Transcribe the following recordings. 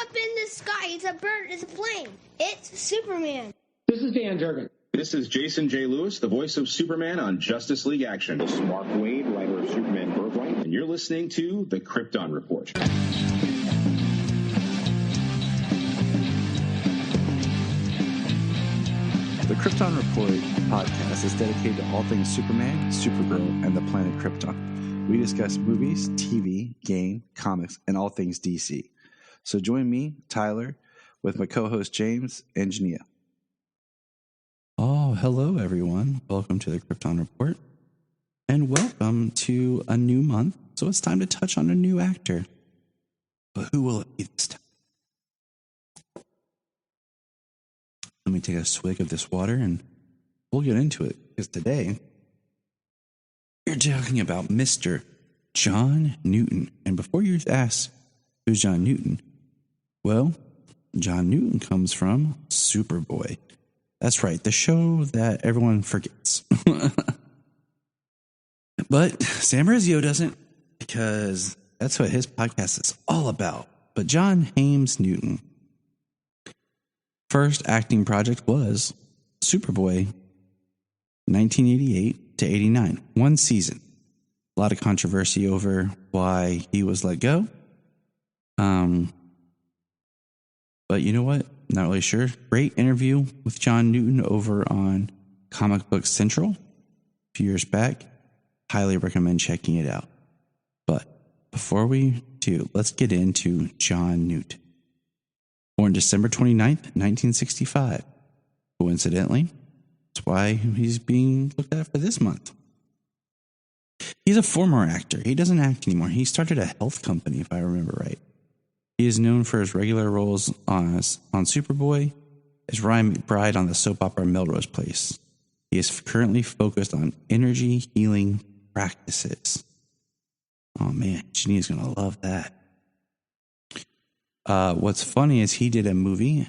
up in the sky. It's a bird. It's a plane. It's Superman. This is Dan Jurgen. This is Jason J. Lewis, the voice of Superman on Justice League Action. This is Mark Wade, writer of Superman Birthright. And you're listening to The Krypton Report. The Krypton Report podcast is dedicated to all things Superman, Supergirl, and the planet Krypton. We discuss movies, TV, game, comics, and all things DC. So join me, Tyler, with my co-host James and Jania. Oh, hello everyone. Welcome to the Krypton Report. And welcome to a new month. So it's time to touch on a new actor. But who will it be this time? Let me take a swig of this water and we'll get into it. Because today, we're talking about Mr. John Newton. And before you ask, who's John Newton? Well, John Newton comes from Superboy. That's right, the show that everyone forgets. But Sam Rizzo doesn't, because that's what his podcast is all about. But John Hames Newton. First acting project was Superboy, 1988 to 89. One season. A lot of controversy over why he was let go. But you know what? Not really sure. Great interview with John Newton over on Comic Book Central a few years back. Highly recommend checking it out. But before we do, let's get into John Newton. Born December 29th, 1965. Coincidentally, that's why he's being looked at for this month. He's a former actor. He doesn't act anymore. He started a health company, if I remember right. He is known for his regular roles on Superboy, as Ryan McBride on the soap opera Melrose Place. He is currently focused on energy healing practices. Oh man, Jania's going to love that. What's funny is he did a movie,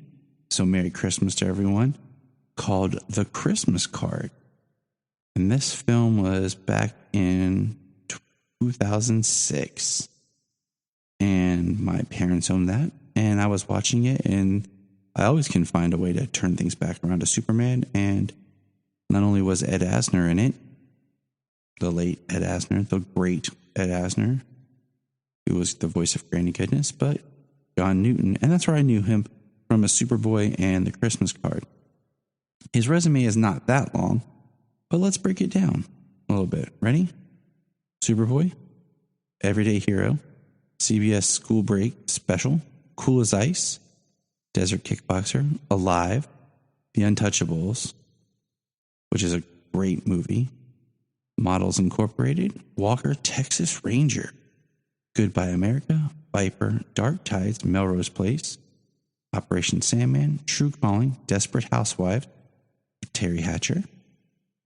so Merry Christmas to everyone, called The Christmas Card. And this film was back in 2006. And my parents owned that. And I was watching it, and I always can find a way to turn things back around to Superman. And not only was Ed Asner in it, the late Ed Asner, the great Ed Asner, who was the voice of Granny Goodness, but John Newton, and that's where I knew him from, a Superboy and The Christmas Card. His resume is not that long, but let's break it down a little bit. Ready? Superboy, Everyday Hero, CBS School Break Special, Cool as Ice, Desert Kickboxer, Alive, The Untouchables, which is a great movie, Models Incorporated, Walker, Texas Ranger, Goodbye America, Viper, Dark Tides, Melrose Place, Operation Sandman, True Calling, Desperate Housewives, Terry Hatcher,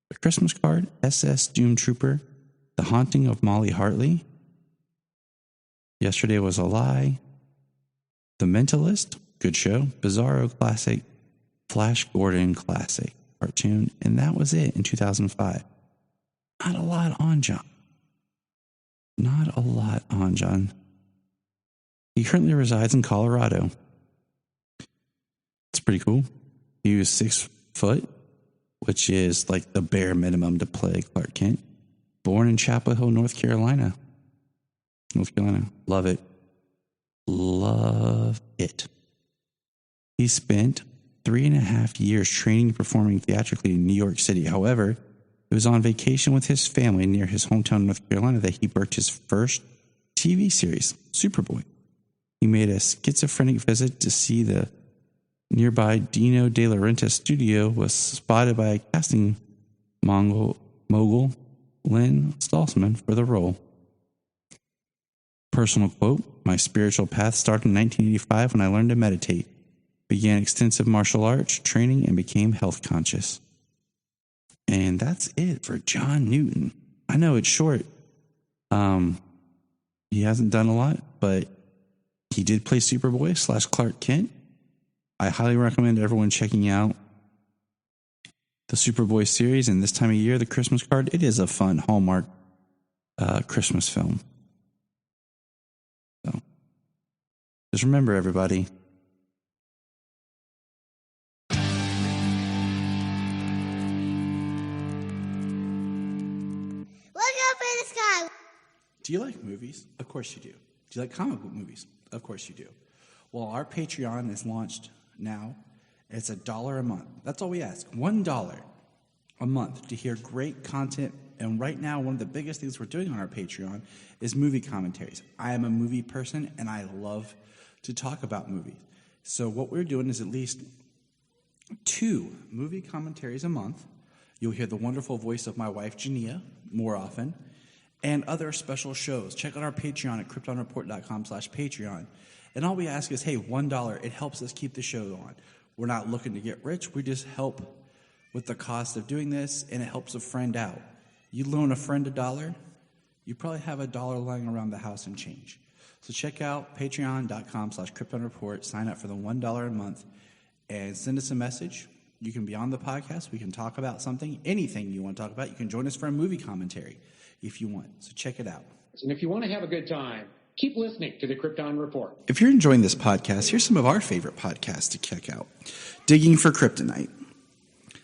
The Christmas Card, SS Doom Trooper, The Haunting of Molly Hartley, Yesterday Was a Lie, The Mentalist, good show, Bizarro Classic, Flash Gordon Classic cartoon, and that was it in 2005. Not a lot on John. Not a lot on John. He currently resides in Colorado. It's pretty cool. He was 6 foot, which is like the bare minimum to play Clark Kent. Born in Chapel Hill, North Carolina. Love it. Love it. He spent 3.5 years training and performing theatrically in New York City. However, it was on vacation with his family near his hometown, North Carolina, that he birthed his first TV series, Superboy. He made a schizophrenic visit to see the nearby Dino De Laurentiis studio, was spotted by a casting mogul, Lynn Stalsman, for the role. Personal quote, my spiritual path started in 1985 when I learned to meditate, began extensive martial arts training, and became health conscious. And that's it for John Newton. I know it's short. He hasn't done a lot, but he did play Superboy / Clark Kent. I highly recommend everyone checking out the Superboy series. And this time of year, The Christmas Card, it is a fun Hallmark Christmas film. So just remember, everybody, Do you like movies? Of course you do. Do you like comic book movies? Of course you do. Well, our Patreon is launched now. It's $1 a month. That's all we ask. $1 a month to hear great content. And right now, one of the biggest things we're doing on our Patreon is movie commentaries. I am a movie person, and I love to talk about movies. So what we're doing is at least 2 movie commentaries a month. You'll hear the wonderful voice of my wife, Jania, more often, and other special shows. Check out our Patreon at KryptonReport.com/Patreon. And all we ask is, hey, $1, it helps us keep the show on. We're not looking to get rich. We just help with the cost of doing this, and it helps a friend out. You loan a friend $1, you probably have $1 lying around the house and change. So check out patreon.com/KryptonReport. Sign up for the $1 a month and send us a message. You can be on the podcast. We can talk about something, anything you want to talk about. You can join us for a movie commentary if you want. So check it out. And if you want to have a good time, keep listening to the Krypton Report. If you're enjoying this podcast, here's some of our favorite podcasts to check out. Digging for Kryptonite,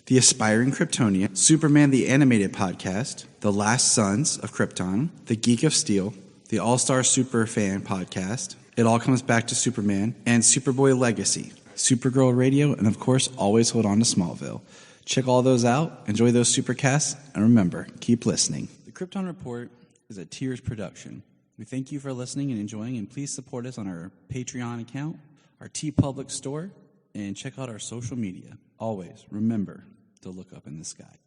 The Aspiring Kryptonian, Superman the Animated Podcast, The Last Sons of Krypton, The Geek of Steel, The All-Star Superfan Podcast, It All Comes Back to Superman, and Superboy Legacy, Supergirl Radio, and of course, always hold on to Smallville. Check all those out, enjoy those supercasts, and remember, keep listening. The Krypton Report is a Tears production. We thank you for listening and enjoying, and please support us on our Patreon account, our TeePublic store, and check out our social media. Always remember to look up in the sky.